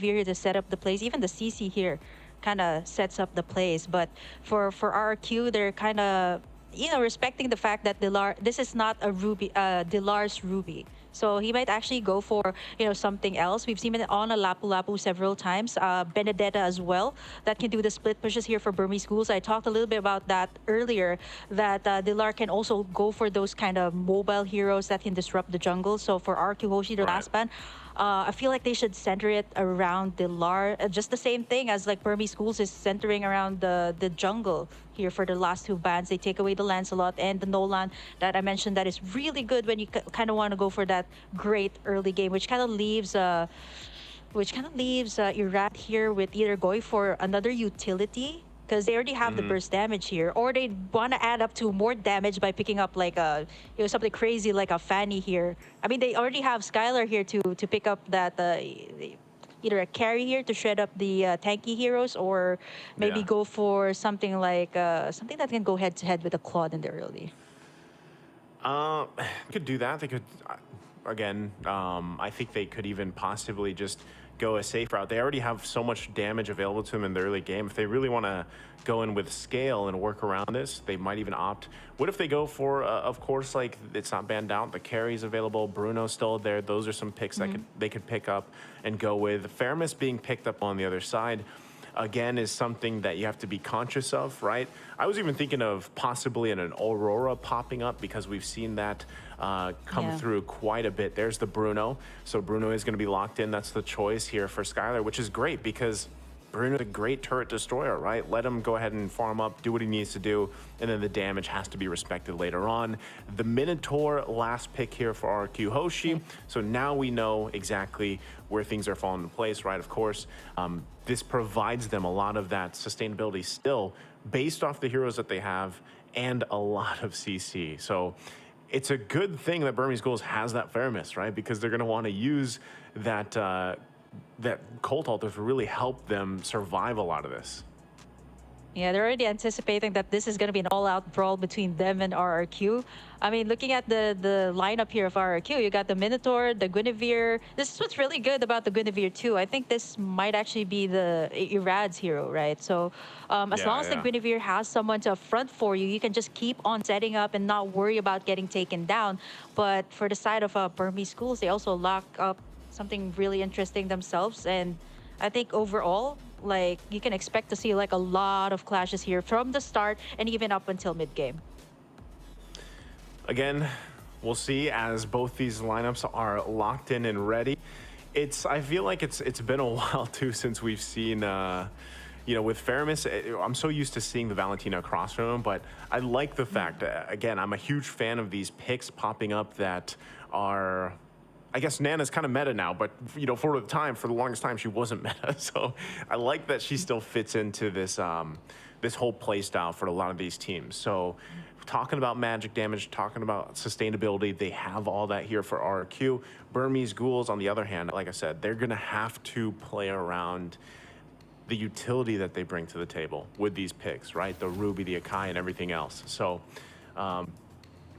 here to set up the plays. Even the CC here kind of sets up the plays. But for RRQ, they're kind of respecting the fact that this is not a Ruby, Dilar's Ruby. So he might actually go for, something else. We've seen it on a Lapu Lapu several times. Benedetta as well, that can do the split pushes here for Burmese Ghouls. I talked a little bit about that earlier, that Dilar can also go for those kind of mobile heroes that can disrupt the jungle. So for RQ Hoshi, the last ban, I feel like they should center it around Dilar. Just the same thing as like Burmese Schools is centering around the jungle here for the last two bans. They take away the Lancelot and the Nolan that I mentioned that is really good when you kind of want to go for that great early game, which kind of leaves Irad here with either going for another utility because they already have the burst damage here, or they want to add up to more damage by picking up like a something crazy like a Fanny here. I mean, they already have Skylar here to pick up that either a carry here to shred up the tanky heroes, or maybe go for something like something that can go head to head with a Claude in the early. Could do that. They could again. I think they could even possibly just go a safe route. They already have so much damage available to them in the early game. If they really want to go in with scale and work around this, they might even opt. What if they go for, of course, like it's not banned out, the carry's available, Bruno's still there. Those are some picks that they could pick up and go with. Fairness being picked up on the other side, again, is something that you have to be conscious of, right? I was even thinking of possibly an Aurora popping up because we've seen that come through quite a bit. There's the Bruno. So Bruno is going to be locked in. That's the choice here for Skylar, which is great because Bruno's a great turret destroyer, right? Let him go ahead and farm up, do what he needs to do, and then the damage has to be respected later on. The Minotaur, last pick here for RQ Hoshi. So now we know exactly where things are falling into place, right? Of course, this provides them a lot of that sustainability still based off the heroes that they have and a lot of CC. So it's a good thing that Burmese Ghouls has that fairness, right? Because they're going to want to use that that Cult Altar to really help them survive a lot of this. Yeah, they're already anticipating that this is going to be an all-out brawl between them and RRQ. I mean, looking at the lineup here of RRQ, you got the Minotaur, the Guinevere. This is what's really good about the Guinevere too. I think this might actually be the Irad's hero, right? So as long as the Guinevere has someone to front for you, you can just keep on setting up and not worry about getting taken down. But for the side of Burmese Schools, they also lock up something really interesting themselves. And I think overall, like, you can expect to see like a lot of clashes here from the start and even up until mid-game. Again, we'll see as both these lineups are locked in and ready. I feel like it's been a while too since we've seen with Faramis, I'm so used to seeing the Valentina across from him, but I like the fact that, again, I'm a huge fan of these picks popping up that are, I guess Nana's kind of meta now, but for the longest time, she wasn't meta. So I like that she still fits into this this whole play style for a lot of these teams. So talking about magic damage, talking about sustainability, they have all that here for RQ. Burmese Ghouls, on the other hand, like I said, they're gonna have to play around the utility that they bring to the table with these picks, right? The Ruby, the Akai, and everything else. So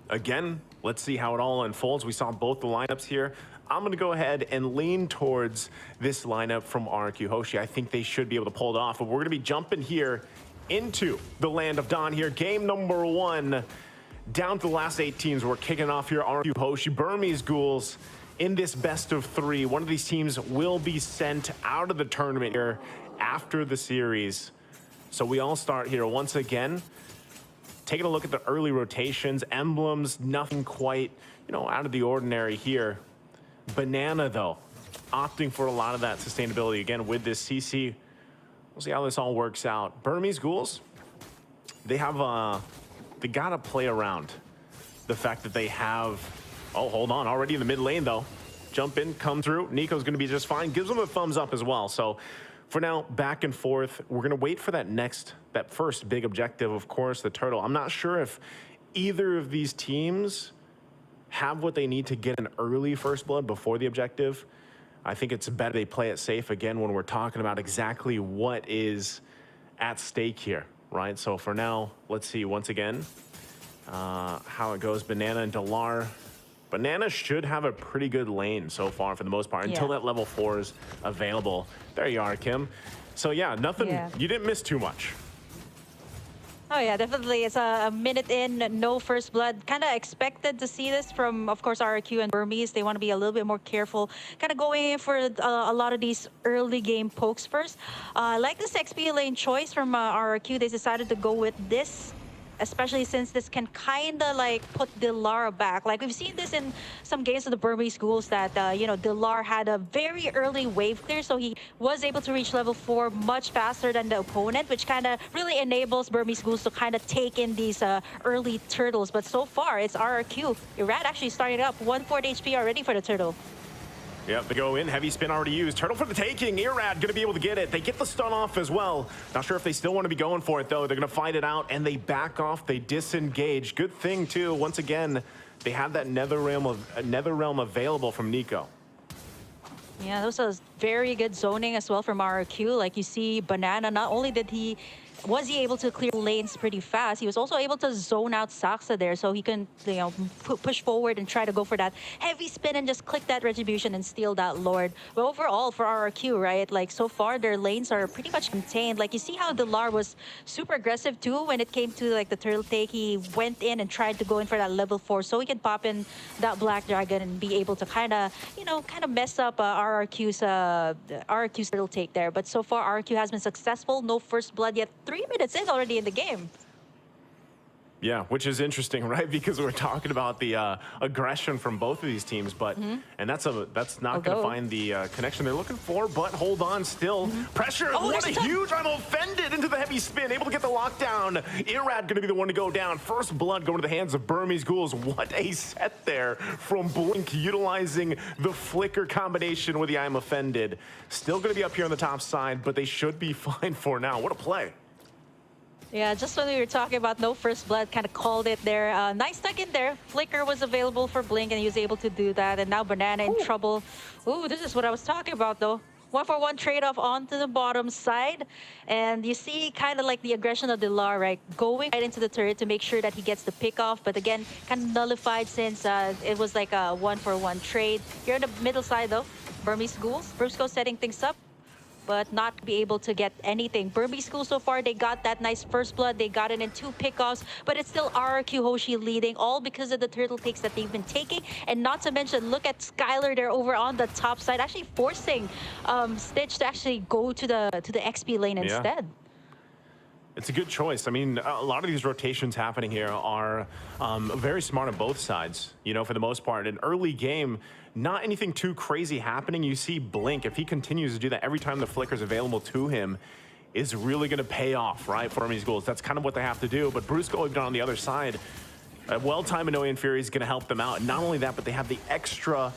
again, let's see how it all unfolds. We saw both the lineups here. I'm going to go ahead and lean towards this lineup from RQ Hoshi. I think they should be able to pull it off, but we're going to be jumping here into the Land of Dawn here. Game number 1, down to the last 8 teams. We're kicking off here. RQ Hoshi, Burmese Ghouls in this best of 3. One of these teams will be sent out of the tournament here after the series. So we all start here once again. Taking a look at the early rotations, emblems, nothing quite, out of the ordinary here. Banana, though, opting for a lot of that sustainability again with this CC. We'll see how this all works out. Burmese Ghouls, they have, they gotta play around the fact that they have, oh, hold on, already in the mid lane, though. Jump in, come through. Nico's gonna be just fine. Gives them a thumbs up as well. So for now, back and forth. We're gonna wait for that first big objective, of course, the turtle. I'm not sure if either of these teams have what they need to get an early first blood before the objective. I think it's better they play it safe again when we're talking about exactly what is at stake here, right? So for now, let's see once again how it goes. Banana and Dalar Banana should have a pretty good lane so far for the most part, until that level 4 is available. There you are, Kim. So yeah, nothing, you didn't miss too much. Oh yeah, definitely. It's a minute in, no first blood. Kind of expected to see this from, of course, RRQ and Burmese. They want to be a little bit more careful, kind of going in for a lot of these early game pokes first. Like this XP lane choice from RRQ, they decided to go with this, especially since this can kind of like put Dilara back. Like we've seen this in some games of the Burmese Ghouls that, you know, Dilar had a very early wave clear, so he was able to reach level 4 much faster than the opponent, which kind of really enables Burmese Ghouls to kind of take in these early turtles. But so far, it's RRQ. Irad actually starting up 1/4 HP already for the turtle. Yep, they go in, heavy spin already used. Turtle for the taking, Irad gonna be able to get it. They get the stun off as well. Not sure if they still want to be going for it though. They're gonna fight it out and they back off, they disengage. Good thing too, once again, they have that nether realm available from Nico. Yeah, those was very good zoning as well from RRQ. Like you see Banana, not only was he able to clear lanes pretty fast, he was also able to zone out Saksa there, so he can, you know, push forward and try to go for that heavy spin and just click that retribution and steal that Lord. But overall for RRQ, right, like so far their lanes are pretty much contained. Like you see how Dilar was super aggressive too when it came to like the turtle take. He went in and tried to go in for that level 4 so he can pop in that Black Dragon and be able to kind of, you know, kind of mess up RRQ's turtle take there. But so far RRQ has been successful. No first blood yet. 3 minutes in already in the game. Yeah, which is interesting, right? Because we're talking about the aggression from both of these teams, but and that's not going to find the connection they're looking for. But hold on, still pressure. Oh, what a huge! I'm offended into the heavy spin, able to get the lockdown. Irad going to be the one to go down. First blood going to the hands of Burmese Ghouls. What a set there from Blink, utilizing the flicker combination with the I'm offended. Still going to be up here on the top side, but they should be fine for now. What a play! Yeah, just when we were talking about no first blood, kind of called it there. Nice tuck in there. Flicker was available for Blink, and he was able to do that. And now Banana in trouble. Ooh, this is what I was talking about, though. 1-for-1 trade-off onto the bottom side. And you see kind of like the aggression of Dilar, right? Going right into the turret to make sure that he gets the pick off. But again, kind of nullified since it was like a 1-for-1 trade. Here on the middle side, though, Burmese Ghouls. Brusco setting things up, but not be able to get anything. Burmese Ghouls so far, they got that nice first blood. They got it in 2 pickoffs, but it's still RRQ Hoshi leading, all because of the turtle takes that they've been taking. And not to mention, look at Skylar there over on the top side, actually forcing Stitch to actually go to the XP lane instead. It's a good choice. I mean, a lot of these rotations happening here are very smart on both sides, you know, for the most part. An early game, not anything too crazy happening. You see Blink, if he continues to do that every time the flicker's available to him, is really going to pay off, right, for Burmese Ghouls. That's kind of what they have to do. But Brusco, even on the other side, well-timed Annoying Fury is going to help them out. And not only that, but they have the extra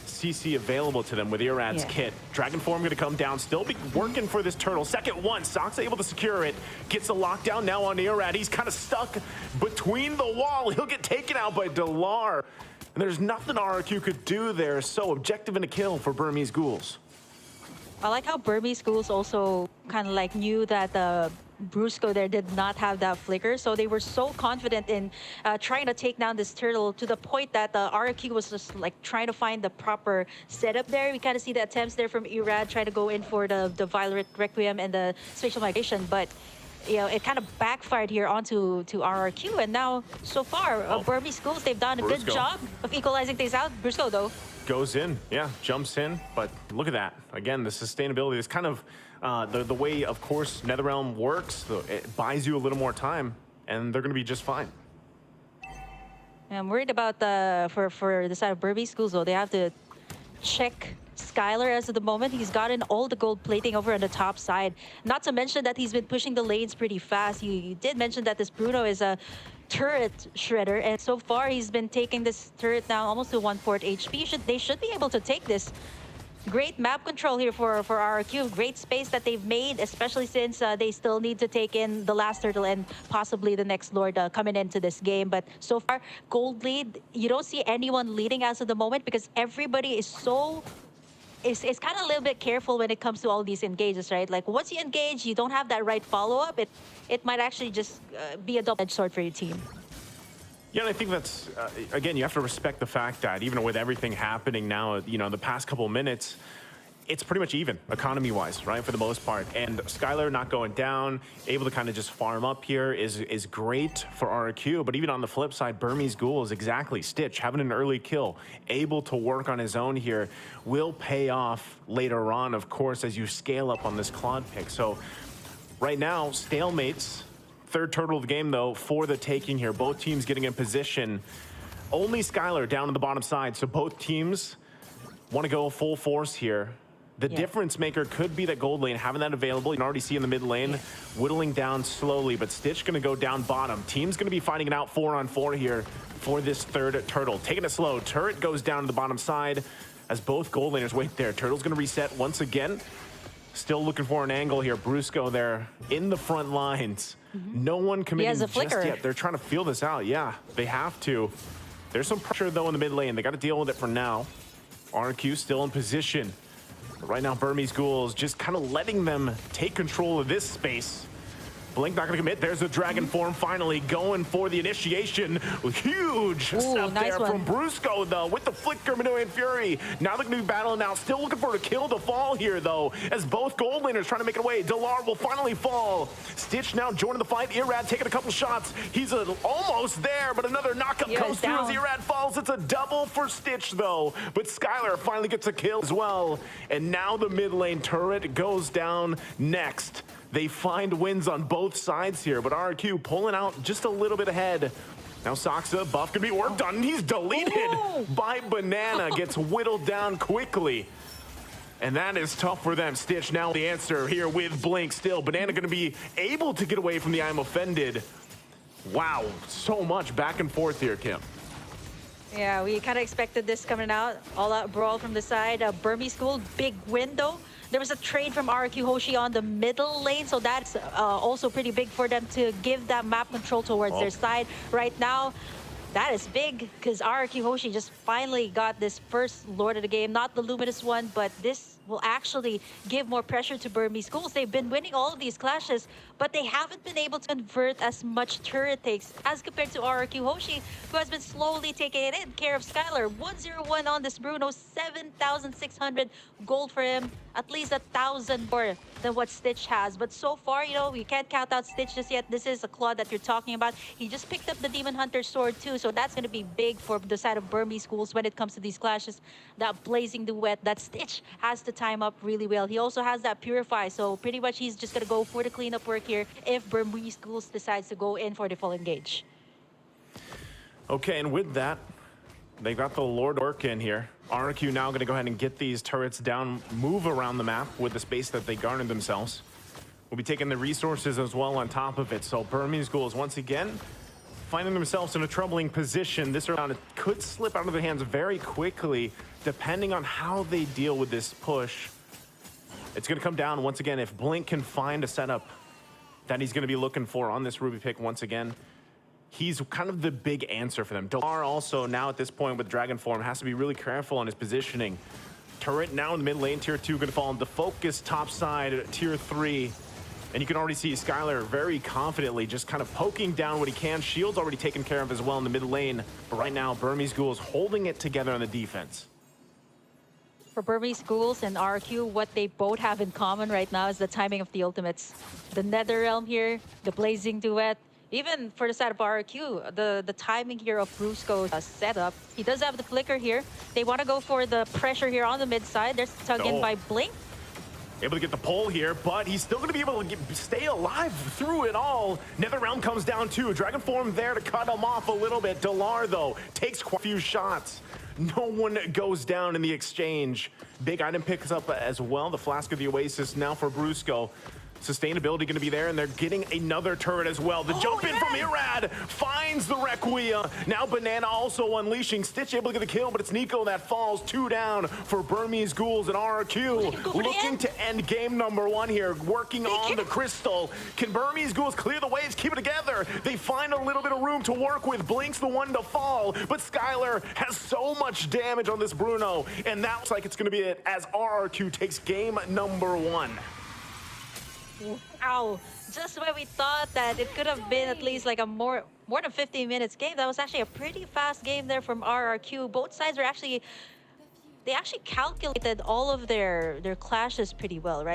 CC available to them with Irad's kit. Dragon Form going to come down, still be working for this turtle. Second one, Sox able to secure it, gets the lockdown now on Irad. He's kind of stuck between the wall. He'll get taken out by Dilar. And there's nothing RRQ could do there. So objective and a kill for Burmese Ghouls. I like how Burmese Ghouls also kind of like knew that Brusco there did not have that flicker, so they were so confident in trying to take down this turtle to the point that RRQ was just like trying to find the proper setup there. We kind of see the attempts there from Irad trying to go in for the Violet Requiem and the spatial migration, but you know, it kind of backfired here onto RRQ. And now, so far, Burmese Ghouls, they've done a good job of equalizing things out. Brusco, though, goes in, jumps in, but look at that. Again, the sustainability is kind of the way, of course, NetherRealm works. It buys you a little more time, and they're going to be just fine. I'm worried about for the side of Burmese Ghouls, though. They have to check Skylar as of the moment. He's gotten all the gold plating over on the top side. Not to mention that he's been pushing the lanes pretty fast. You did mention that this Bruno is a turret shredder, and so far he's been taking this turret down almost to 1/4 HP. They should be able to take this. Great map control here for RRQ. Great space that they've made, especially since they still need to take in the last turtle and possibly the next Lord coming into this game. But so far, gold lead. You don't see anyone leading as of the moment because everybody is it's kind of a little bit careful when it comes to all these engages, right? Like once you engage, you don't have that right follow-up. It might actually just be a double-edged sword for your team. Yeah, and I think that's, again, you have to respect the fact that even with everything happening now, the past couple of minutes, it's pretty much even, economy-wise, right, for the most part. And Skylar not going down, able to kind of just farm up here is great for RRQ. But even on the flip side, Burmese Ghouls, exactly, Stitch, having an early kill, able to work on his own here, will pay off later on, of course, as you scale up on this Claude pick. So right now, stalemates, third turtle of the game, though, for the taking here. Both teams getting in position. Only Skylar down on the bottom side, so both teams want to go full force here. The difference maker could be that gold lane, having that available. You can already see in the mid lane, whittling down slowly, but Stitch going to go down bottom. Team's going to be fighting it out 4-on-4 here for this third turtle. Taking it slow. Turret goes down to the bottom side as both gold laners wait there. Turtle's going to reset once again. Still looking for an angle here. Brusco there in the front lines. No one committing just yet. They're trying to feel this out. Yeah, they have to. There's some pressure, though, in the mid lane. They got to deal with it for now. RQ still in position. Right now, Burmese Ghouls just kind of letting them take control of this space. Blink not going to commit. There's the dragon form finally going for the initiation. Huge stuff there from Brusco, though, with the flicker, Minuan Fury. Now they're going to be battling out. Still looking for a kill to fall here, though, as both gold laners trying to make it away. Delar will finally fall. Stitch now joining the fight. Irad taking a couple shots. He's almost there, but another knockup comes through as Irad falls. It's a double for Stitch, though. But Skylar finally gets a kill as well. And now the mid lane turret goes down next. They find wins on both sides here, but RRQ pulling out just a little bit ahead. Now Saksa, buff can be worked on, and he's deleted by Banana. Gets whittled down quickly. And that is tough for them. Stitch now the answer here with Blink still. Banana gonna be able to get away from the I'm offended. Wow, so much back and forth here, Kim. Yeah, we kind of expected this coming out. All out brawl from the side. Burmese School, big window. There was a trade from RRQ Hoshi on the middle lane, so that's also pretty big for them to give that map control towards their side. Right now, that is big because RRQ Hoshi just finally got this first Lord of the game. Not the Luminous one, but this will actually give more pressure to Burmese Schools. They've been winning all of these clashes, but they haven't been able to convert as much turret takes as compared to RRQ Hoshi, who has been slowly taking it in. Care of Skylar, 101 on this Bruno, 7,600 gold for him, at least 1,000 more than what Stitch has. But so far, we can't count out Stitch just yet. This is a Claude that you're talking about. He just picked up the Demon Hunter sword too, so that's going to be big for the side of Burmese Schools when it comes to these clashes. That blazing duet that Stitch has to time up really well. He also has that Purify, so pretty much he's just going to go for the cleanup work here if Burmese Schools decides to go in for the full engage. Okay, and with that, they got the Lord work in here. RRQ now going to go ahead and get these turrets down, move around the map with the space that they garnered themselves. We'll be taking the resources as well on top of it. So Burmese Ghouls once again finding themselves in a troubling position. This round could slip out of their hands very quickly, depending on how they deal with this push. It's going to come down once again if Blink can find a setup that he's going to be looking for on this Ruby pick once again. He's kind of the big answer for them. Delar also now at this point with Dragon Form has to be really careful on his positioning. Turret now in the mid lane, tier 2 going to fall into focus top side, tier 3. And you can already see Skylar very confidently just kind of poking down what he can. Shield's already taken care of as well in the mid lane. But right now, Burmese Ghouls holding it together on the defense. For Burmese Ghouls and RQ, what they both have in common right now is the timing of the ultimates. The Netherrealm here, the Blazing Duet. Even for the side of RQ, the timing here of Brusco's setup. He does have the flicker here. They want to go for the pressure here on the mid side. There's the tug in by Blink. Able to get the pull here, but he's still going to be able to stay alive through it all. Netherrealm comes down too. Dragon Form there to cut him off a little bit. Delar, though, takes quite a few shots. No one goes down in the exchange. Big item picks up as well. The Flask of the Oasis now for Brusco. Sustainability going to be there, and they're getting another turret as well. The jump in from Irad finds the Requiem. Now Banana also unleashing. Stitch able to get the kill, but it's Nico that falls. 2 down for Burmese Ghouls and RRQ. Looking to end game number 1 here, working on the crystal. Can Burmese Ghouls clear the waves, keep it together? They find a little bit of room to work with. Blink's the one to fall, but Skylar has so much damage on this Bruno, and that looks like it's going to be it as RRQ takes game number 1. Wow, just when we thought that it could have been at least like a more more than 15 minutes game. That was actually a pretty fast game there from RRQ. Both sides are actually, they actually calculated all of their clashes pretty well, right?